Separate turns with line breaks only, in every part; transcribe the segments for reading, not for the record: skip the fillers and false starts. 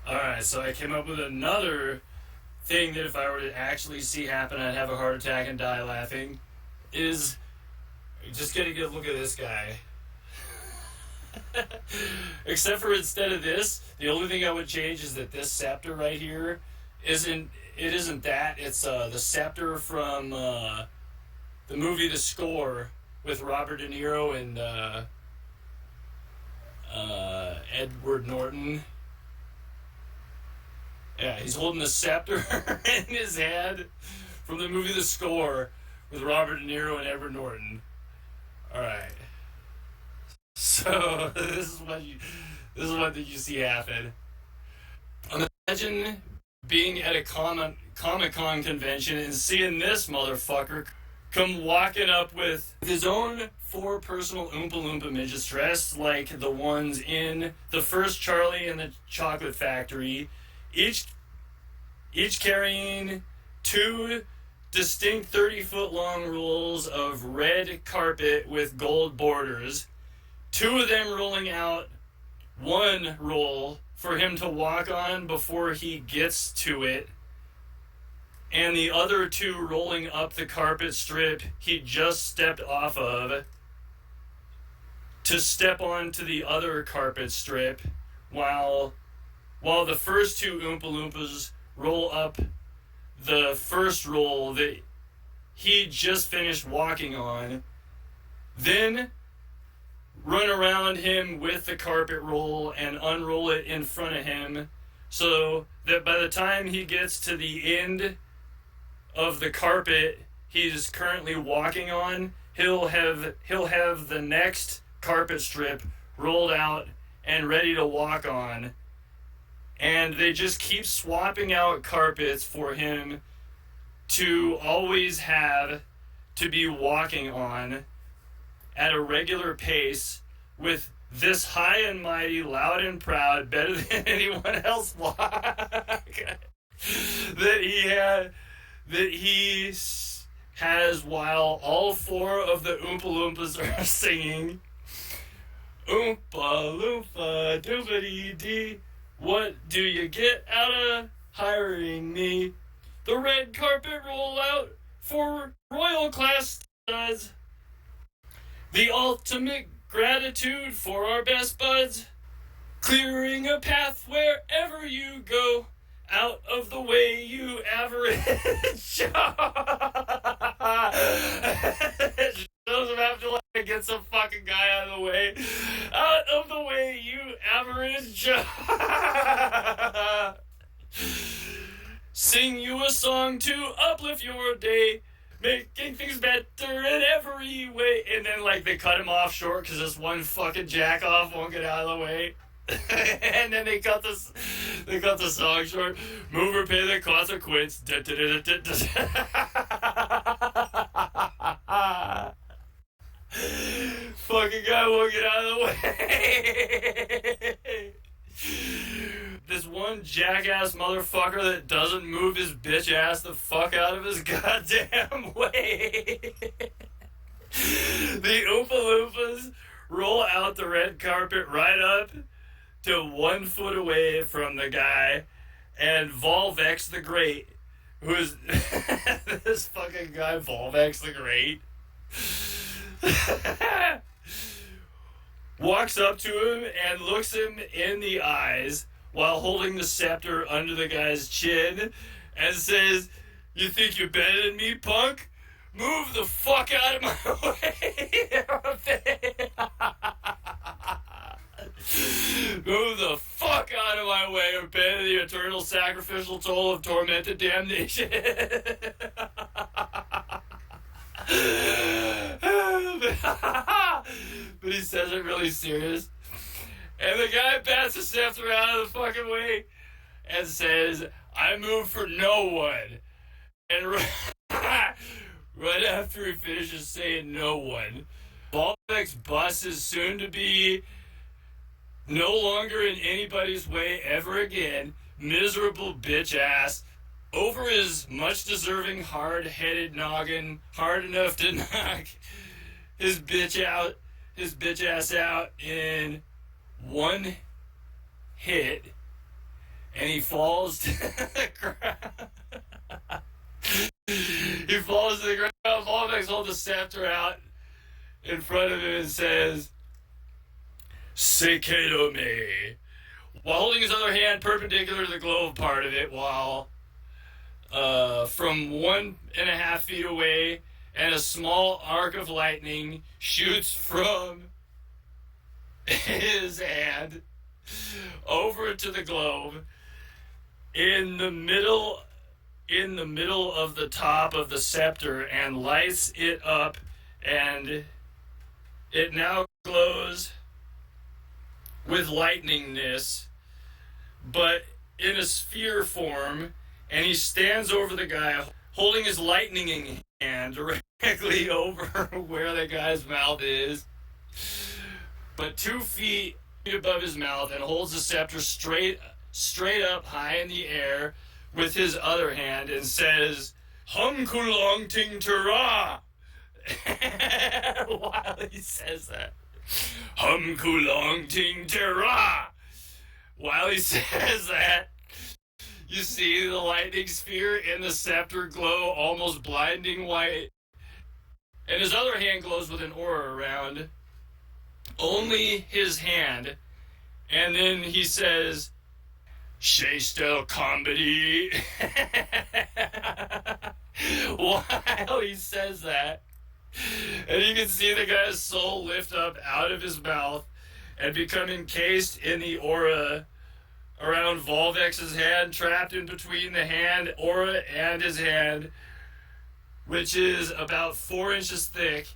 Alright, so I came up with another thing that if I were to actually see happen, I'd have a heart attack and die laughing. Is just get a good look at this guy. Except for instead of this, the only thing I would change is that this scepter right here isn't that. It's the scepter from the movie The Score with Robert De Niro and Edward Norton. Yeah, he's holding a scepter in his hand from the movie The Score with Robert De Niro and Edward Norton. All right. So this is what did you see happen? Imagine being at a Comic-Con convention and seeing this motherfucker come walking up with his own four personal Oompa Loompa midgets dressed like the ones in the first Charlie and the Chocolate Factory, each carrying two distinct 30-foot long rolls of red carpet with gold borders, two of them rolling out one roll for him to walk on before he gets to it, and the other two rolling up the carpet strip he just stepped off of to step onto the other carpet strip while the first two Oompa Loompas roll up the first roll that he just finished walking on, then run around him with the carpet roll and unroll it in front of him so that by the time he gets to the end of the carpet he's currently walking on, he'll have the next carpet strip rolled out and ready to walk on. And they just keep swapping out carpets for him to always have to be walking on at a regular pace with this high and mighty, loud and proud, better than anyone else walk that he has while all four of the Oompa Loompas are singing Oompa Loompa doobity dee. What do you get out of hiring me? The red carpet rollout for royal class studs. The ultimate gratitude for our best buds. Clearing a path wherever you go. Out of the way, you average Joe. Doesn't have to get some fucking guy out of the way. Out of the way, you average Joe. Sing you a song to uplift your day, making things better in every way. And then they cut him off short because this one fucking jack off won't get out of the way. And then they cut the song short. Move or pay the consequence. Fucking guy won't get out of the way. This one jackass motherfucker that doesn't move his bitch ass the fuck out of his goddamn way. The Oompa Loompas roll out the red carpet right up to 1 foot away from the guy, and VOLVEX the Great, who is this fucking guy, VOLVEX the Great, walks up to him and looks him in the eyes while holding the scepter under the guy's chin and says, "You think you're better than me, punk? Move the fuck out of my way." Move the fuck out of my way or pay the eternal sacrificial toll of tormented damnation. But he says it really serious. And the guy bats the scepter out of the fucking way and says, "I move for no one." And right after he finishes saying no one, VOLVEX bus is soon to be no longer in anybody's way ever again. Miserable bitch ass. Over his much deserving hard-headed noggin, hard enough to knock his bitch ass out in one hit. and he falls to the ground. He falls to the ground. Volvex holds the scepter out in front of him and says, "Sekedo me," while holding his other hand perpendicular to the glove part of it, while from 1.5 feet away, and a small arc of lightning shoots from his hand over to the globe in the middle of the top of the scepter and lights it up, and it now glows with lightningness, but in a sphere form, and he stands over the guy holding his lightning hand directly over where the guy's mouth is, but 2 feet above his mouth, and holds the scepter straight up high in the air with his other hand and says, "Hum kulong ting tara." While he says that, "Hum kulong ting tara." While he says that, you see the lightning sphere in the scepter glow almost blinding white, and his other hand glows with an aura around only his hand, and then he says, "She still comedy." While he says that, and you can see the guy's soul lift up out of his mouth and become encased in the aura around Volvex's hand, trapped in between the hand aura and his hand, which is about 4 inches thick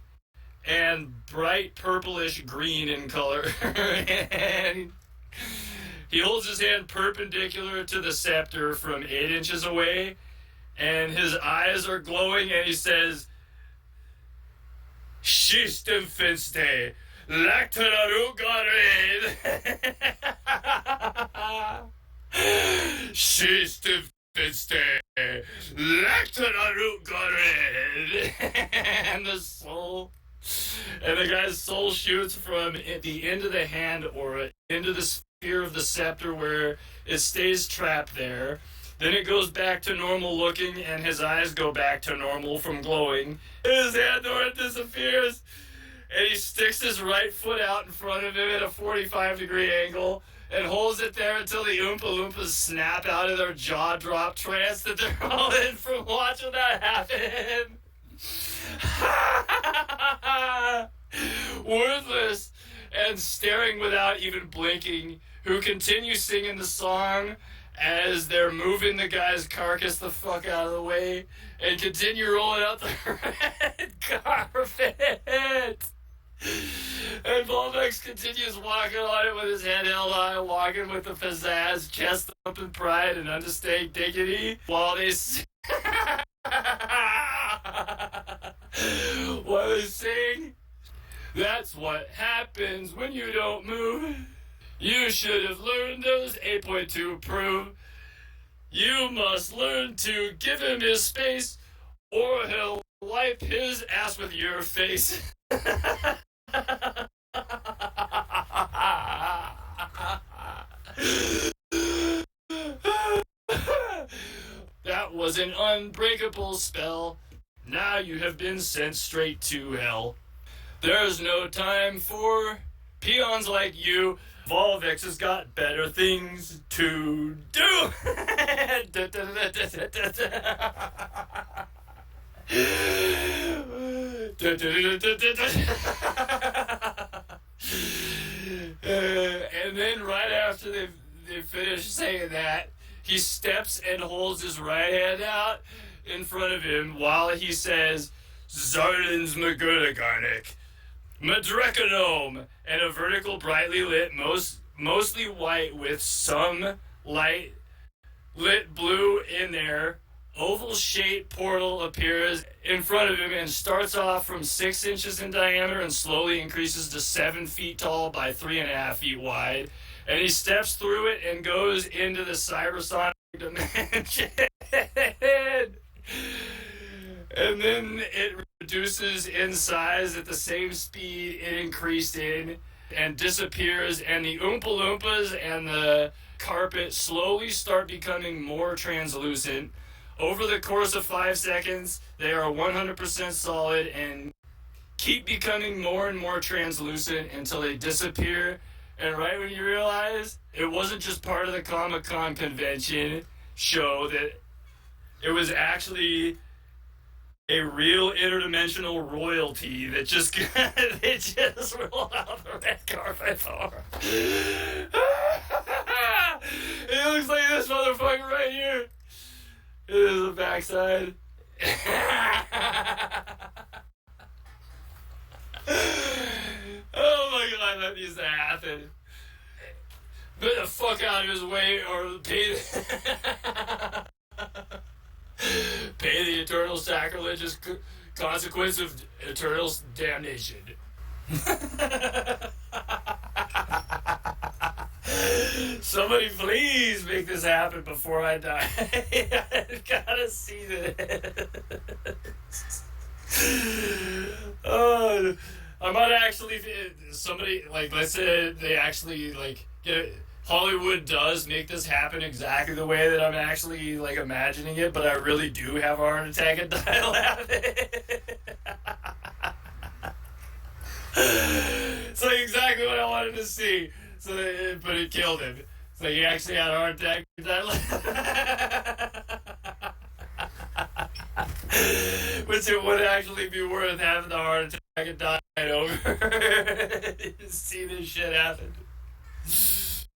and bright purplish green in color. And he holds his hand perpendicular to the scepter from 8 inches away, and his eyes are glowing, and he says, "System finste, lactanaru gared." System finste, lactanaru gared. And the guy's soul shoots from the end of the hand aura into the sphere of the scepter, where it stays trapped there. Then it goes back to normal looking, and his eyes go back to normal from glowing. His hand aura disappears, and he sticks his right foot out in front of him at a 45-degree angle and holds it there until the Oompa Loompas snap out of their jaw-drop trance that they're all in from watching that happen. Worthless and staring without even blinking, who continue singing the song as they're moving the guy's carcass the fuck out of the way and continue rolling out the red carpet. And Volvex continues walking on it with his head held high, walking with the pizzazz, chest thumping pride and understated dignity, while they sing. That's what happens when you don't move. You should have learned those 8.2 prove. You must learn to give him his space, or he'll wipe his ass with your face. That was an unbreakable spell. Now you have been sent straight to hell. There's no time for peons like you. Volvex has got better things to do. And then right after they finish saying that, he steps and holds his right hand out in front of him while he says, "Zardins Magurdagarnik, Madrekanome," and a vertical brightly lit, mostly white with some light lit blue in there, oval-shaped portal appears in front of him and starts off from 6 inches in diameter and slowly increases to 7 feet tall by 3.5 feet wide. And he steps through it and goes into the cybersonic dimension. And then it reduces in size at the same speed it increased in and disappears, and the Oompa Loompas and the carpet slowly start becoming more translucent. Over the course of 5 seconds, they are 100% solid and keep becoming more and more translucent until they disappear. And right when you realize it wasn't just part of the Comic-Con convention show, that it was actually a real interdimensional royalty that just they just rolled out the red carpet for. It looks like this motherfucker right here. It is the backside. Oh my god, that needs to happen. Get the fuck out of his way or pay the eternal sacrilegious consequence of eternal damnation. Somebody please make this happen before I die. I gotta see this. Oh, I might actually, somebody, like, let's say they actually, like, Hollywood does make this happen exactly the way that I'm actually, like, imagining it, but I really do have a heart attack and die laughing. It's like exactly what I wanted to see. So, but it killed him. So he actually had a heart attack and died laughing. Which it would actually be worth having the heart attack and dying over to see this shit happen.